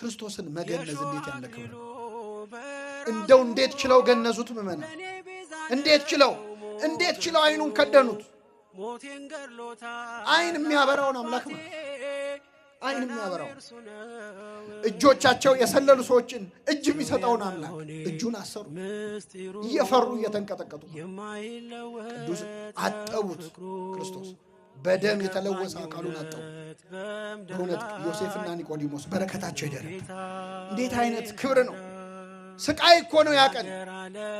ክርስቶስን መገነዝ እንዴት ያለ ክብር ነው! እንደው እንዴት ችለው ገነዙት ምመና! እንዴት ችለው አይኑን ከደኑት! አይን የሚያበራውን አምላክ ነው። አይን የሚያበራው እጆቻቸው የሰለሉ ሰዎችን እጅ የሚሰጠውን አምላክ እጁን አሰሩ። እየፈሩ እየተንቀጠቀጡ ቅዱስ አጠቡት። ክርስቶስ በደም የተለወሰ አካሉን አጠቡት። በእውነት ዮሴፍና ኒቆዲሞስ በረከታቸው ይደረብ። እንዴት አይነት ክብር ነው! ስቃይ እኮ ነው ያቀን፣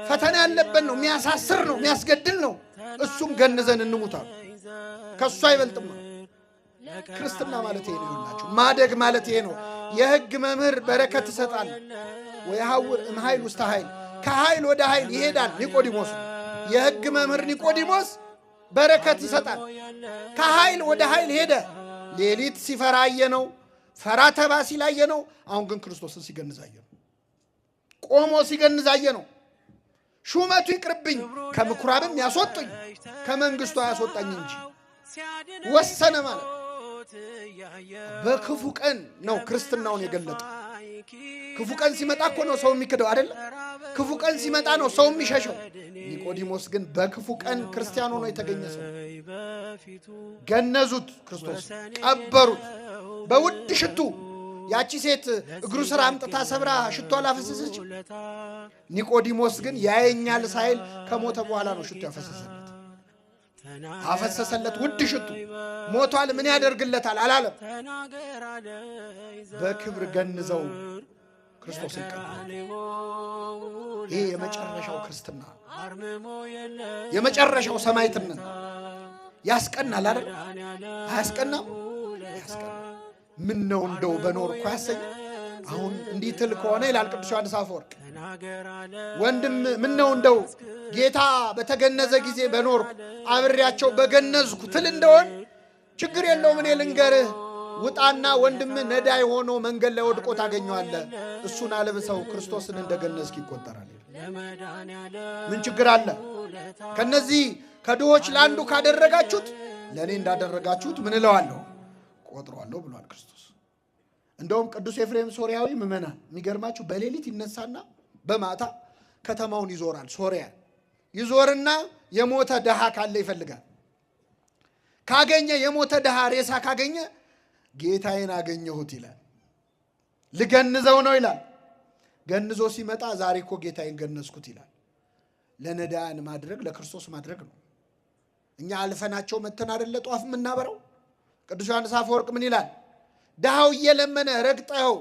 ፈተና ያለበት ነው፣ የሚያሳስር ነው፣ የሚያስገድል ነው። እሱም ገንዘን እንሙታል። ከሱ አይበልጥም ነው። ክርስትና ማለት ይሄ ነው። ይሁንላችሁ ማደግ ማለት ይሄ ነው። የሕግ መምህር በረከት ይሰጣል። ወይሐውር እምኃይል ውስተ ኃይል፣ ከኃይል ወደ ኃይል ይሄዳል። ኒቆዲሞስ የሕግ መምህር ኒቆዲሞስ በረከት ይሰጣል። ከኃይል ወደ ኃይል ሄደ። ሌሊት ሲፈራ አየነው፣ ፈራ ተባ ሲል አየነው። አሁን ግን ክርስቶስን ሲገንዝ አየነው። ቆሞ ሲገንዝ አየነው። ሹመቱ ይቅርብኝ፣ ከምኩራብም ያስወጡኝ፣ ከመንግስቱ ያስወጣኝ እንጂ ወሰነ ማለት በክፉ ቀን ነው ክርስትናውን የገለጠ። ክፉ ቀን ሲመጣ እኮ ነው ሰው የሚክደው አይደል? ክፉ ቀን ሲመጣ ነው ሰው የሚሸሸው። ኒቆዲሞስ ግን በክፉ ቀን ክርስቲያን ሆኖ የተገኘ ሰው። ገነዙት፣ ክርስቶስ ቀበሩት በውድ ሽቱ። ያቺ ሴት እግሩ ስራ አምጥታ ሰብራ ሽቱ አላፈሰሰች። ኒቆዲሞስ ግን ያየኛል ሳይል ከሞተ በኋላ ነው ሽቱ ያፈሰሰለት። አፈሰሰለት ውድ ሽቱ። ሞቷል ምን ያደርግለታል አላለም። በክብር ገንዘው ክርስቶስን ቀበሩ። ይሄ የመጨረሻው ክርስትና፣ የመጨረሻው ሰማዕትነት ያስቀናል አይደል? አያስቀናም? ያስቀናል። ምን ነው እንደው በኖርኩ ያሰኝ። አሁን እንዲህ ትል ከሆነ ይላል ቅዱስ ዮሐንስ አፈወርቅ፣ ወንድም ምን ነው እንደው ጌታ በተገነዘ ጊዜ በኖርኩ አብሬያቸው በገነዝኩ ትል እንደሆን ችግር የለውም። እኔ ልንገርህ፣ ውጣና ወንድም ነዳይ ሆኖ መንገድ ላይ ወድቆ ታገኘዋለህ። እሱን አለብሰው ክርስቶስን እንደገነዝክ ይቆጠራል። ምን ችግር አለ? ከነዚህ ከድሆች ለአንዱ ካደረጋችሁት ለእኔ እንዳደረጋችሁት ምን እለዋለሁ ቆጥረዋለሁ ብሏል ክርስቶስ። እንደውም ቅዱስ ኤፍሬም ሶርያዊ ምዕመናን የሚገርማችሁ በሌሊት ይነሳና በማታ ከተማውን ይዞራል። ሶርያ ይዞርና የሞተ ድሃ ካለ ይፈልጋል። ካገኘ የሞተ ድሃ ሬሳ ካገኘ ጌታዬን አገኘሁት ይላል። ልገንዘው ነው ይላል። ገንዞ ሲመጣ ዛሬ እኮ ጌታዬን ገነዝኩት ይላል። ለነዳያን ማድረግ ለክርስቶስ ማድረግ ነው። እኛ አልፈናቸው መተን አይደለ ጧፍ የምናበረው። ቅዱስ ዮሐንስ አፈወርቅ ምን ይላል? ድሃው እየለመነ ረግጠው